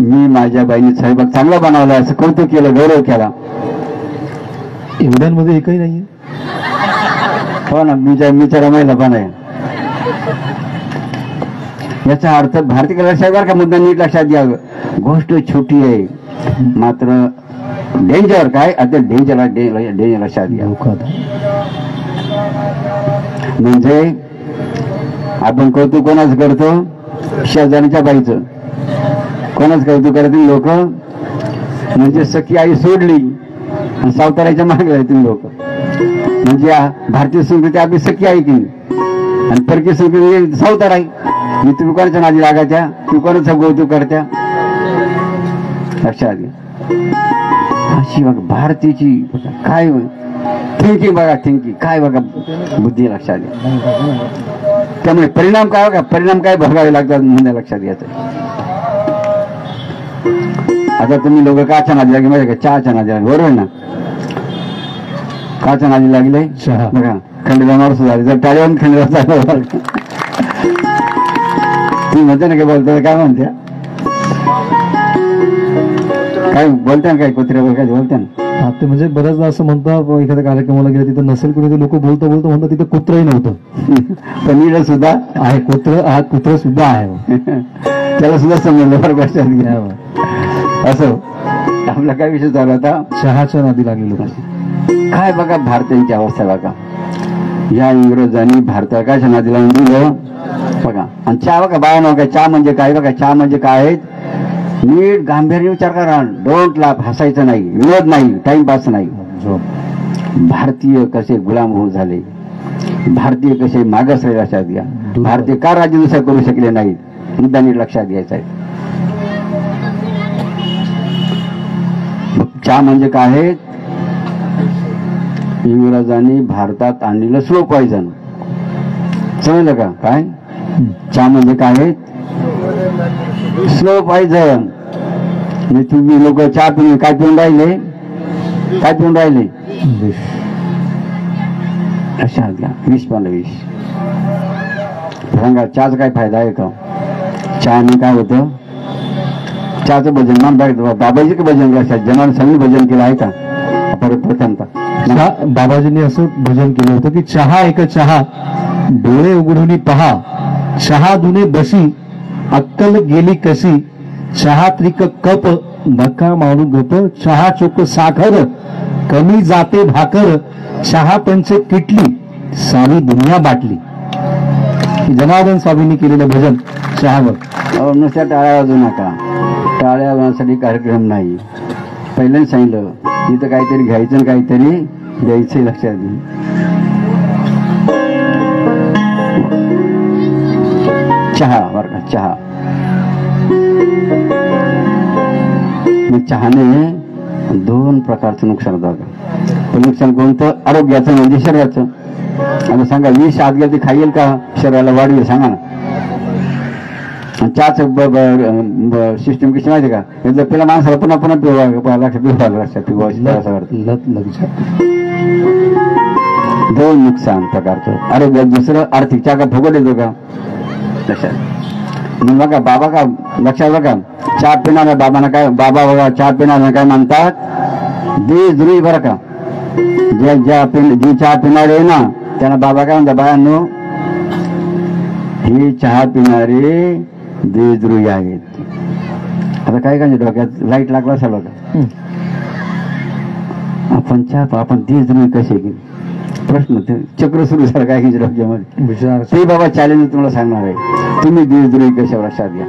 मी माझ्या बाईने स्वयंपाक चांगला बनवला असं कौतुक केलं गौरव केला एवढ्यांमध्ये एकही नाहीये हो ना मीच्या रमायला पण आहे याचा अर्थ भारतीय लक्षात बरं का, मुद्दा नीट लक्षात घ्यावं. गोष्ट छोटी आहे मात्र डेंजर काय आता डेंजर लक्षात घ्या. म्हणजे आपण कौतुक कोणाच करतो, शेजारीच्या बाईचं कोणाच कौतुक करतील लोक, म्हणजे सखी आई सोडली आणि सावताराच्या मागे राहतील लोक. म्हणजे भारतीय संस्कृती आपली सखी आई की आणि परकीय संस्कृती सावतार आहे. मी तुम्ही कोणाच्या नादी लागायच्या, तुम्ही कोणाचं कौतुक करत्या लक्षात घ्या. अशी बघा भारतीची काय थिंकिंग बघा, थिंकिंग काय बघा, बुद्धी लक्षात घ्या. त्यामुळे परिणाम काय बघा, परिणाम काय भोगावे लागतात म्हणजे लक्षात घ्यायचं. आता तुम्ही लोक काच्या नादी लागले माहिती का, चहाच्या नादी लागले बरोबर ना. काच्या नादी लागले चहा बघा खंडीला झाले, जर टाळीवर खंडीला झालं तुम्ही म्हणते ना काय बोलता, काय म्हणते काय बोलते ना, काय कुत्र्यावर काय बोलते ना. ते म्हणजे बऱ्याचदा असं म्हणतात, एखाद्या कार्यक्रमाला गेलं तिथं नसेल कोणी, लोक बोलता बोलता म्हणतात तिथं कुत्रही नव्हतं पण नीड सुद्धा आहे, कुत्र सुद्धा आहे. त्याला सुद्धा समजलं बरं लक्षात घ्या. असं आपला काय विषय चालू होता, चहाच्या नादी लागले लोक. काय बघा भारताची अवस्था बघा, या इंग्रजांनी भारताला काय नादी लावून दिलं बघा. आणि चहा बघा बाया नव्हता, चहा म्हणजे काय बघा, चहा म्हणजे काय आहेत, नीट गांभीर्य विचार करा, डोंट लाफ, हसायचं नाही, विनोद नाही, टाइमपास नाही. भारतीय कसे गुलाम होऊन झाले, भारतीय कसे मागास राहिले लक्षात घ्या. भारतीय का राज्यदुसरा करू शकले नाहीत मुद्दा नीट लक्षात घ्यायचा आहे. चहा म्हणजे काय आहे, इंग्रजांनी भारतात आणलेलं स्लो पॉइझन, समजलं का काय. चहा म्हणजे काय आहे, स्लो पॉइझन. तुम्ही लोक चहा पिऊन काय पिऊन राहिले, काय पिऊन राहिले लक्षात घ्या, विष पण विष. सांगा चहाचा काय फायदा आहे का, चहाने काय होतं, चहाचं भजन मान बाबाजी का भजन लक्षात, जनाने सगळी भजन केलं आहे का परत प्रथमता. बाबाजींनी असं भजन केलं होतं की चहा एक चहा डोळे उघडून पहा, चहा दुने बसी अक्कल गेली कशी, चहा त्रिक कप नका माणू गप, चहा चोक साखर कमी जाते भाकर, चहा पंच किटली सारी दुनिया बाटली. जनार्दन स्वामींनी केलेलं भजन चहावर. नुसत्या टाळ्या वाजवू नका, टाळ्या वाजवण्यासाठी कार्यक्रम नाही. पहिल्यांदा सांगितलं इथं काहीतरी घ्यायचं आणि काहीतरी द्यायचं लक्षात घे. चहा बरं का, चहा मग चहाने दोन प्रकारचं नुकसान होतं. पण नुकसान कोणतं, आरोग्याचं म्हणजे शरीराचं. आता सांगा विष आत गेलं ते खाईल का, शरीराला वाढवेल सांगा ना. चहाचं सिस्टम कशी माहिती का, जर पहिला माणसाला पुन्हा पुन्हा दोन नुकसान प्रकारचं. आरोग्यात दुसरं आर्थिक चहा का फुकट येतो का लक्षात. मग बघा बाबा का लक्षात बघा, चहा पिणाऱ्या बाबांना काय, बाबा बघा चहा पिणाऱ्या काय म्हणतात, देशद्रोही बरं का. जी चहा पिणारे आहे ना त्यांना बाबा काय म्हणतात, बायांनो हे चहा पिणारे देशद्रोही आहेत. आता काय काय डोक्यात लाईट लागला असेल बघा, आपण देशद्रोही कसे गेले प्रश्न, ते चक्र सुरू झालं काय की डोक्यामध्ये विचार. ते बाबा चॅलेंज तुम्हाला सांगणार आहे, तुम्ही देशद्रोही कशा लक्षात घ्या.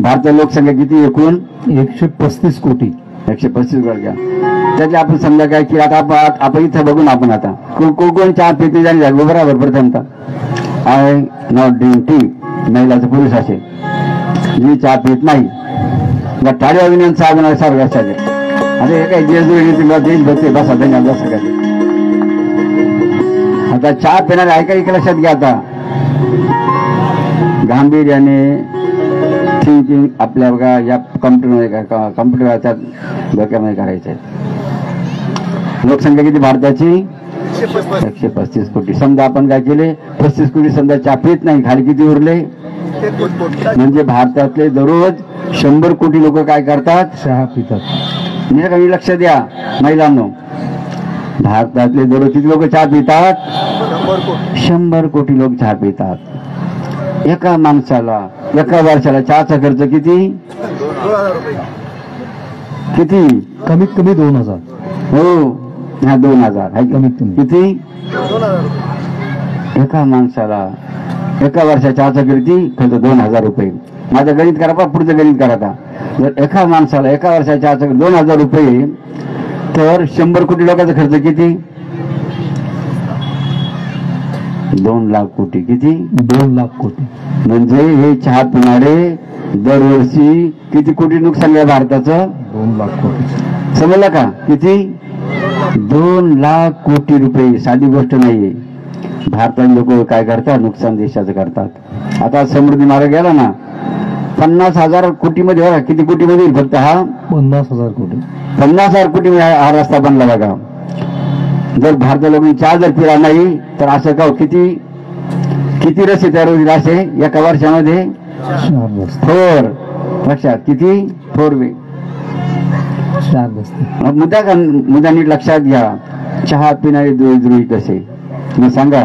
भारतीय लोकसंख्या किती एकूण 135 कोटी, 135 कोटी घ्या. त्यातले आपण समजा काय की आता आपण इथं बघून आपण आता कोण चहा पिते जाणी झाली बरोबर प्रथमता. आय नॉट ड्रिंक टी, महिलाचं पुरुष असेल जी चहा पित नाही, टाळी अभिनंदन साधणार सारखं लक्षात घ्या. अरे हे काय देशद्रोही देशभक्ती बसा धन्यवाद बसा काय. आता चहा पिणारे ऐका एक लक्षात घ्या, आता गांभीर्याने थिंकिंग आपल्या बघा या कम्प्युटरच्या डोक्यामध्ये करायचं आहे. लोकसंख्या किती भारताची 135 कोटी. समजा आपण काय केले 35 कोटी समजा चहा पित नाही, खाली किती उरले, म्हणजे भारतातले दररोज 100 कोटी लोक काय करतात, चहा पितात. म्हणजे लक्ष द्या महिलांनो, भारतातले दररोज किती लोक चहा पितात, 100 कोटी लोक चहा पितात. एका माणसाला एका वर्षाला चहाचा खर्च किती किती कमीत कमी 2000. हो हा 2000 आहे कमीत कमी. किती एका माणसाला एका वर्षाच्या चहाचा किती खर्च 2000 रुपये. माझं गणित करा पा पुढचं गणित करा आता. जर एका माणसाला एका वर्षाच्या चहाचा 2000 रुपये तर 100 कोटी लोकांचा खर्च किती 2 लाख कोटी. किती 2 लाख कोटी. म्हणजे हे चहा पिणारे दरवर्षी किती कोटी नुकसान आहे भारताचं 2 लाख कोटी. समजलं का किती 2 लाख कोटी रुपये. साधी गोष्ट नाहीये. भारताचे लोक काय करतात नुकसान देशाचं करतात. आता समृद्धी मार्ग गेला ना 50,000 कोटी मध्ये बघा किती कोटी मध्ये फक्त हा 50,000 कोटी. 50,000 कोटी मध्ये हा रस्ता बनला बघा. जर भारताच्या लोकांनी चहा जर पिला नाही तर असं का किती किती रस्ते तयार होतील असे एका वर्षामध्ये 4 रस्ते. 4 लक्षात किती 4 वे. 4 रस्ते. मुद्दा नीट लक्षात घ्या. चहा पिणारे द्रोही कसे तुम्ही सांगा.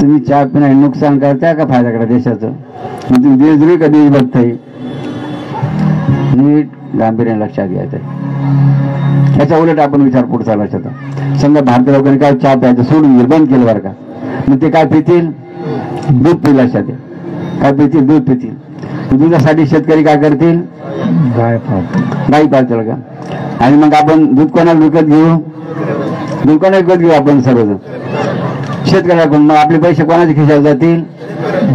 तुम्ही चहा पिणारे नुकसान करताय का फायदा करा देशाचं. मग तुम्ही देशद्रोही का देशभक्त आहे. नीट गांभीर्याने लक्षात घ्यायचं. याच्या उलट आपण विचार पुढचा लक्षात. समजा भारतीय लोकांनी काय चहा प्यायचं सोडून दिलं बंद केलं बरं का. मग ते काय पितील दूध पिल. लक्षात घ्या काय पितील दूध पितील. दुधासाठी शेतकरी काय करतील गाय पाळतील. गाई पाळतील का. आणि मग आपण दूध कोणाला विकत घेऊ दूध कोणाला विकत घेऊ आपण सर्वजण शेतकऱ्याकडून. मग आपले पैसे कोणाच्या खिशात जातील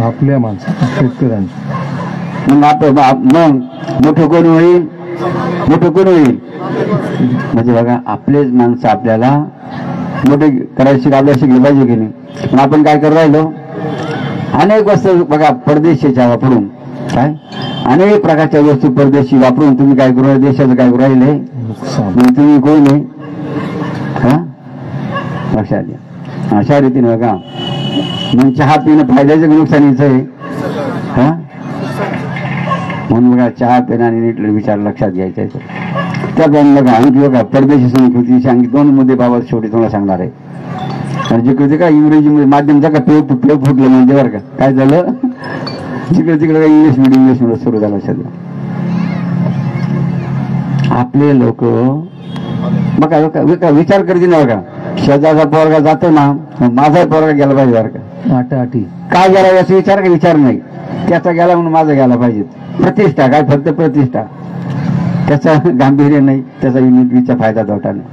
आपल्या माणसाच्या शेतकऱ्यांचे. मग मग मोठं कोण होईल मोठं कोण होईल. म्हणजे बघा आपलेच माणसं आपल्याला मोठे करायची आपल्याला शिकले पाहिजे की नाही. पण आपण काय करू राहिलो अनेक वस्तू बघा परदेशीच्या वापरून काय अनेक प्रकारच्या वस्तू परदेशी वापरून तुम्ही काय करू राहिले देशाचं काय करू राहिले नुकसान. मग तुम्ही कोण आहे हा लक्षात घ्या. अशा रीतीने बघा मग चहा पिणं फायद्याचं नुकसानीचं आहे हा. म्हणून बघा चहा पिण्याने नीट विचार लक्षात घ्यायचा आहे. त्याप्रमाणे बघा आणखी बघा परदेशी संस्कृतीचे आणखी 2 मुद्दे बाबत शेवटी तुम्हाला सांगणार आहे. आणि जिकडे का इंग्रजी माध्यमचा का पेव फुटलं म्हणजे बरं का काय झालं जिकडे तिकडे काय इंग्लिश मिडियम सुरू झालं. सध्या आपले लोक बघा विचार करतील ना बघा. शेजारचा पोरगा जातो ना माझा पोरगा गेला पाहिजे बरं का. आटाआटी काय गेला याचा विचार का विचार नाही. त्याचा गेला म्हणून माझा गेला पाहिजे. प्रतिष्ठा काय फक्त प्रतिष्ठा. त्याचा गांभीर्य नाही त्याचा युनिटचा फायदा तोटा नाही.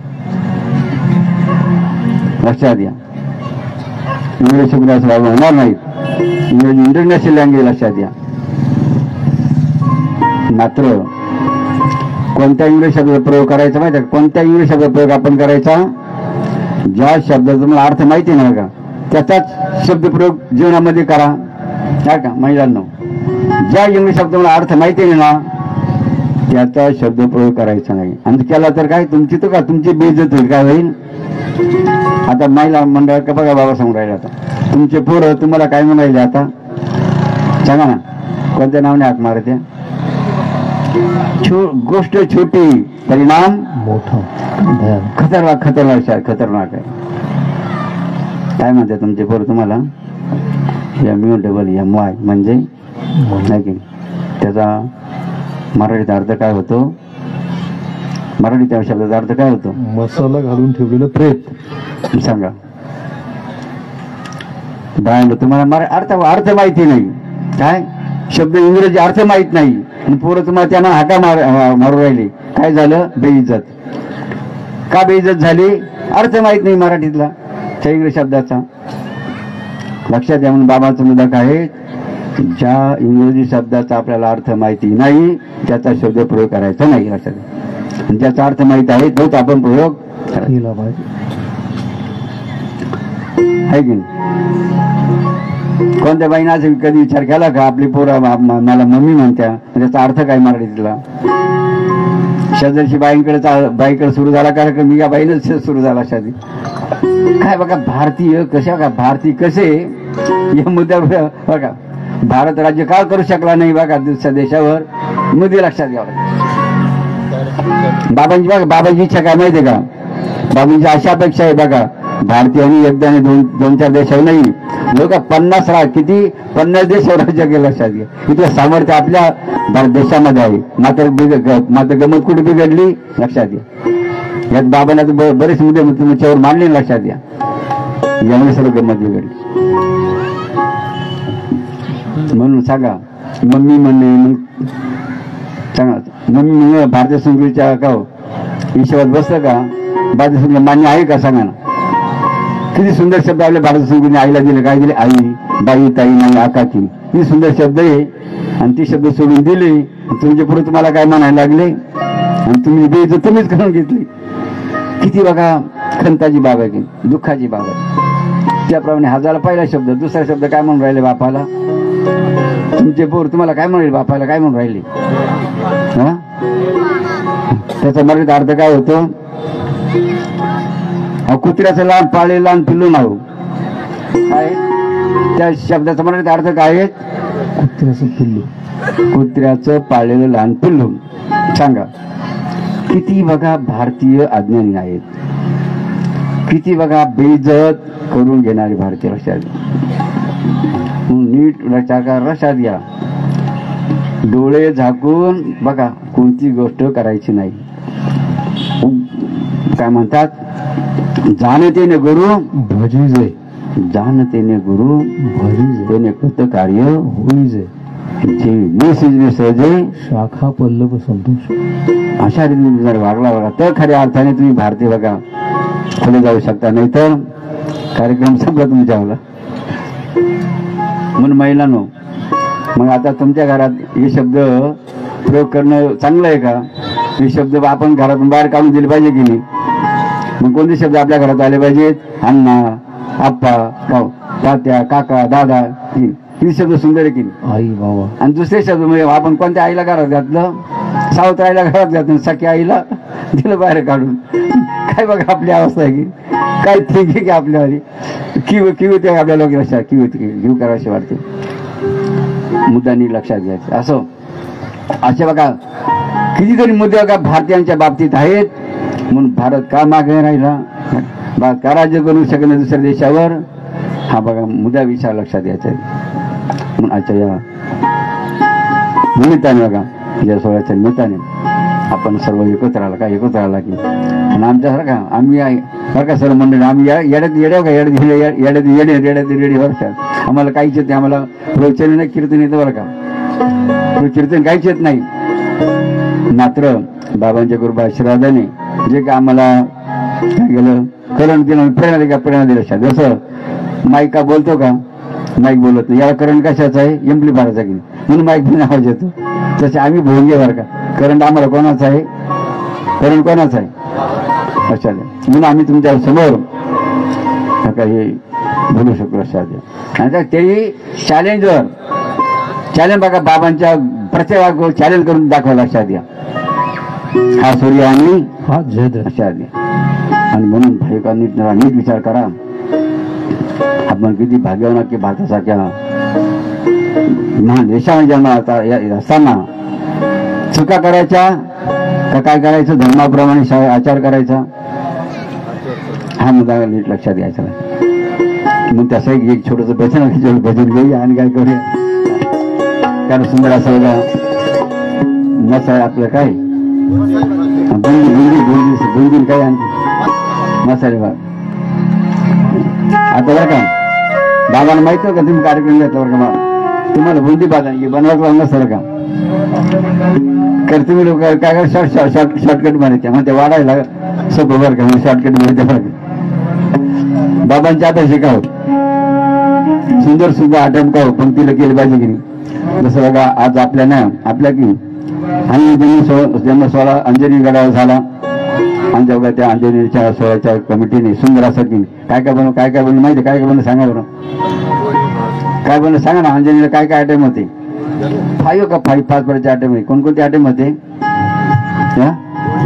लक्षात घ्या. इंग्रजी शिकण्यास होणार नाहीत. इंग्रजी इंटरनॅशनल लँग्वेज लक्षात घ्या. मात्र कोणत्या इंग्लिश शब्दाचा प्रयोग करायचा माहिती आहे. कोणत्या इंग्लिश शब्दाचा प्रयोग आपण करायचा ज्या शब्दाचा तुम्हाला अर्थ माहिती नाही का त्याचाच शब्दप्रयोग जीवनामध्ये करा. काय का महिलांना ज्या इंग्लिश शब्द मला अर्थ माहिती नाही ना त्याचा शब्दप्रयोग करायचा नाही. आणि केला तर काय तुमची तर का तुमची बेइज्जत होईल. काय होईल आता महिला मंडळ का बघा बाबा सांगून राहिले. आता तुमचे पोरं तुम्हाला काय म्हणायले आता सांगा ना कोणत्या नावाने हाक मारत्या. गोष्ट छोटी परिणाम मोठा खतरनाक आहे. काय म्हणते तुमचे पोरं तुम्हाला MUY म्हणजे त्याचा मराठीचा अर्थ काय होतो. मराठी त्या शब्दाचा अर्थ काय होतो मसाला घालून ठेवलेलं प्रेत. सांगा बाळांनो तुम्हाला अर्थ माहिती नाही. काय शब्द इंग्रजी अर्थ माहित नाही आणि पोरं तुम्हाला त्यांना हाका मारू राहिली. काय झालं बेइज्जत. का बेइज्जत झाली अर्थ माहित नाही मराठीतला त्या इंग्रजी शब्दाचा. लक्षात घ्या. म्हणून बाबाचा मुद्दा काय आहे ज्या इंग्रजी शब्दाचा आपल्याला अर्थ माहिती नाही त्याचा शब्द प्रयोग करायचा नाही. लक्षात घ्या. ज्याचा अर्थ माहिती आहे तोच आपण प्रयोग केला पाहिजे. आहे की नाही. कोणत्या बाईनं असं कधी विचार केला का आपली पोरं मला मम्मी म्हणत्या त्याचा अर्थ काय मराठीतला. शेजारची बाईकडे सुरू झाला कार्यक्रम मी या बाईनच सुरू झाला शादी. काय बघा भारतीय कशा का भारतीय कसे या मुद्द्यावर बघा भारत राज्य का करू शकला नाही बघा दुसऱ्या देशावर मुद्दे लक्षात घ्यावा. बाबांची बघा बाबांची इच्छा काय माहितीये का. बाबांची अशा अपेक्षा आहे बघा भारतीयांनी एकदा आणि दोन चार देशावर नाही, लोक 50 देशावर राज्य केलं. लक्षात घ्या, इतकं सामर्थ्य आपल्या भारत देशामध्ये आहे. मात्र गमत कुठे बिघडली लक्षात घ्या. यात बाबांना बरेच मुद्दे तुमच्यावर मांडले लक्षात घ्या. यामुळे सर्व गमत बिघडली. म्हणून सांगा मम्मी म्हणणे, मग सांगा मम्मी म्हणून भारतीय संस्कृतीच्या का विषयावर बसलं का? भारतीय संस्कृती मान्य आहे का? सांगा ना. किती सुंदर शब्द आपल्या भारतीय संस्कृतीने आईला दिले. काय दिले? आई, बाई, ताई, नाही, आकाकी. किती सुंदर शब्द आहे. आणि ती शब्द सोडून दिले. तुमच्या पुढे तुम्हाला काय म्हणायला लागले आणि तुम्ही बेइज्जत तुम्हीच करून घेतली. किती बघा खंताची बाब आहे की दुःखाची बाब आहे. त्याप्रमाणे हजारला पहिला शब्द, दुसरा शब्द काय म्हणून राहिले बापाला? तुमचे पोर तुम्हाला काय म्हणेल? बापाला काय म्हणून राहिले? त्याचा मराठीत अर्थ काय होतो? कुत्र्याचं लहान पाळे लहान पिल्लू नाव काय? त्या शब्दाचा मराठीत अर्थ काय आहे? कुत्र्याचं पिल्लू. कुत्र्याचं पाळलेलं लहान पिल्लू. सांगा किती बघा भारतीय अज्ञानी आहेत. किती बघा बेइज्जत करून घेणारे भारतीय. लक्षात नीट लक्षात घ्या. डोळे झाकून बघा कोणती गोष्ट करायची नाही. काय म्हणतात? जाणतेने गुरु भजीजे, जाणतेने गुरु भजीजे, तेने कृत कार्य होईजे, जे निसिजने सहजे शाखा पल्लव संतोष. अशा रीतीने जर वागला बघा तर खऱ्या अर्थाने तुम्ही भारतीय बघा पुढे जाऊ शकता. नाही तर कार्यक्रम संपला तुमच्यावाला. म्हणून महिलांनो, मग आता तुमच्या घरात हे शब्द प्रयोग करणं चांगलं आहे का? हे शब्द आपण घरातून बाहेर काढून दिले पाहिजे की नाही? मग कोणते शब्द आपल्या घरात आले पाहिजेत? अण्णा, आप्पा, तात्या, काका, दादा. हे शब्द सुंदर आहे की नाही? आई, बाबा. आणि दुसरे शब्द म्हणजे आपण कोणत्या आईला घरात घातलं? सावत्र आईला घरात घातलं, सख्या आईला दिलं बाहेर काढून. काय बघा आपली अवस्था आहे की काय थिंकिंग आपल्यावाली. किव ते आपल्या लोक लक्षात किव करायचे वाटते. मुद्दानी लक्षात घ्यायचं. असो असे बघा कितीतरी मुद्दे बघा भारतीयांच्या बाबतीत आहेत. म्हणून भारत का मागे राहिला? भारत का राज्य करू शकत नाही दुसऱ्या देशावर? हा बघा मुद्दा विचार लक्षात घ्यायचा आहे. म्हणून आजच्या या निमित्ताने बघा या सोहळ्याच्या निमित्ताने आपण सर्व एकत्र आला का? एकत्र आला की आणि आमच्यासारखा आम्ही आहे बरं का सर्व मंडळी. आम्ही येड्यात रेडी बरं का? आम्हाला काहीच येत नाही. आम्हाला प्रवचन नाही, कीर्तन येतं बरं का? कीर्तन काहीच येत नाही. मात्र बाबांच्या कृपा आशीर्वादाने जे का आम्हाला काय गेलं करंट दिलं, प्रेरणा दिल्या. जसं माईक का बोलतो का? माईक बोलत नाही. याला करंट कशाचा आहे? एम्प्लिफायरचा की म्हणून माईक बिन आवाज येतो. तसे आम्ही भोंगे बरं का? करंट आम्हाला कोणाचा आहे? करंट कोणाचा आहे? अच्छा, म्हणून आम्ही तुमच्या समोर हे बोलू शकतो. लक्षात तेही चॅलेंज बघा बाबांच्या प्रत्येक चॅलेंज करून दाखवा. लक्षात घ्या. हा सूर्य आणि हा जय. लक्षात घ्या. आणि म्हणून भाई नीट विचार करा. आपण किती भाग्यवान की भारतासारख्या महान देशामध्ये जन्म असताना चुका करायच्या का काय करायचं? धर्माप्रमाणे आचार करायचा. हा मुद्दा नीट लक्षात घ्यायचा. मग त्याचं एक छोटस भजन घेऊया आणि काय करूया. कारण सुंदर असं बघा मस्त आहे आपलं काय बुंदी काय आणखी मसाले भाग. आता बरं का बाबांना माहिती का तुम्ही कार्यक्रम घेतला बरं का? तुम्हाला बुंदी पाहता बनवायचं नसतं का? तर तुम्ही लोक काय काय शॉर्टकट म्हणायचे मग ते वाढायला सोपं बरं का? शॉर्टकट म्हणायचं बरं का? बाबांच्या आता शिकावं सुंदर आटम का पंक्तीला केली पाहिजे की नाही? जसं बघा आज आपल्या की आणि जन्म सोहळा अंजनी गडावर झाला. आमच्या बघा त्या अंजनीच्या सोहळ्याच्या कमिटीने सुंदर असं की काय बनवलं माहिती? काय बनवलं सांगा बरं. काय बनवलं सांगा ना. अंजनीला काय आयटम होते? 5 प्रकारचे आयटम आहे. कोणकोणते आयटम होते?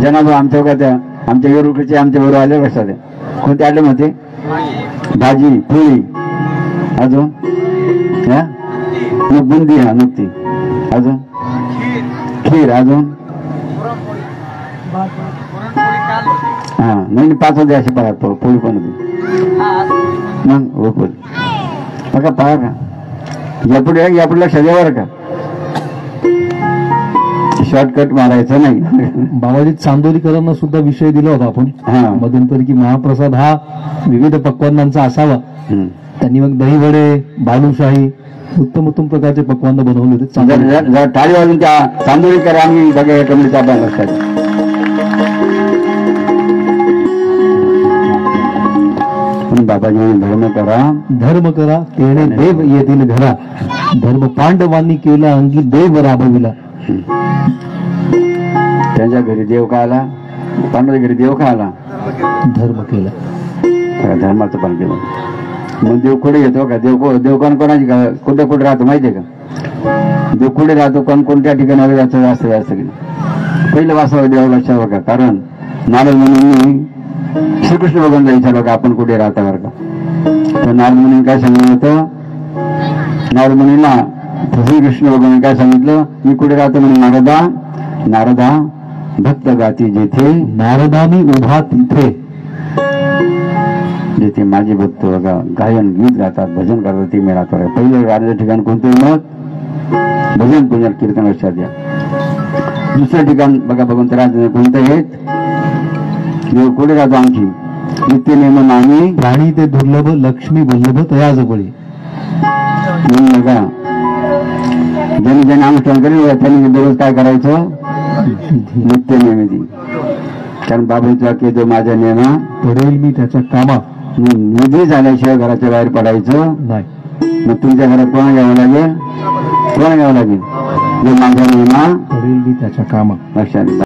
जनाब आमच्या बघा त्या आमच्या वेरूळचे आमच्या बरोबर आले लक्षात. कोणते आयटम होते? भाजी, पोळी, अजून बुंदी, हा नुकती, अजून खीर, अजून हा नाही 5 होते असे पगार पोळी पण होती मग हो पोळी बघा पहा का यापुढे लक्षात यावर का शॉर्टकट मारायचं नाही. बाबाजी चांदोलीकरांना सुद्धा विषय दिला होता आपण हा. मध्यंतरी की महाप्रसाद हा विविध पक्वान्नांचा असावा. त्यांनी मग दही वडे बालुशाही उत्तम उत्तम प्रकारचे पक्वान्न बनवले होते. जर टाळी वाजून त्या चांदोळीकर आम्ही बघा या कमिटीचा अभ्यास लक्षात पण बाबाजी धर्म करा तेणे देव येतील घरा धर्म पांडवांनी केला अंगी देव राबविला. त्यांच्या घरी देव का आला पांडवाच्या घरी देव का आला धर्म केला धर्माचं पण केलं. मग देव कुठे येतो का देव कोणाची का कुठे कुठे राहतो माहितीये का देव कुठे राहतो कोणत्या ठिकाणी जास्त जास्त जास्त पहिलं वासावं देवा लक्षात बघा कारण नारद मुनींनी श्रीकृष्ण भगवानला विचारलं का आपण कुठे राहता बरं का तर नारद मुनींनी काय सांगितलं होतं नारद मुनींना श्रीकृष्ण भगवान काय सांगितलं मी कुठे राहतो म्हणजे नारदा भक्त गाती जेथे नारदानी उभा तिथे जिथे माझे भक्त बघा गायन गीत गातात भजन करतात ते मी राहतो. पहिलं राजाचं ठिकाण कोणतं मग भजन पूजन कीर्तन लक्षात द्या. दुसरं ठिकाण बघा भगवंत राजाने कोणतं आहेत देव कुठे राहतो आमची नित्य नेम नामी प्राणी ते दुर्लभ लक्ष्मी वल्लभ तयाज बळी म्हणून बघा ज्यांनी ज्यांनी अनुष्ठान करेल त्यांनी दररोज काय करायचं नित्य नेमी कारण बाबाचं वाक्य जो माझ्या नेमा पडेल मी त्याच्या कामा निधी झाल्याशिवाय घराच्या बाहेर पडायचं नाही. मग तुमच्या घरात कोणा घ्यावं लागेल जो माझ्या नेमा पडेल मी त्याच्या कामा लक्षात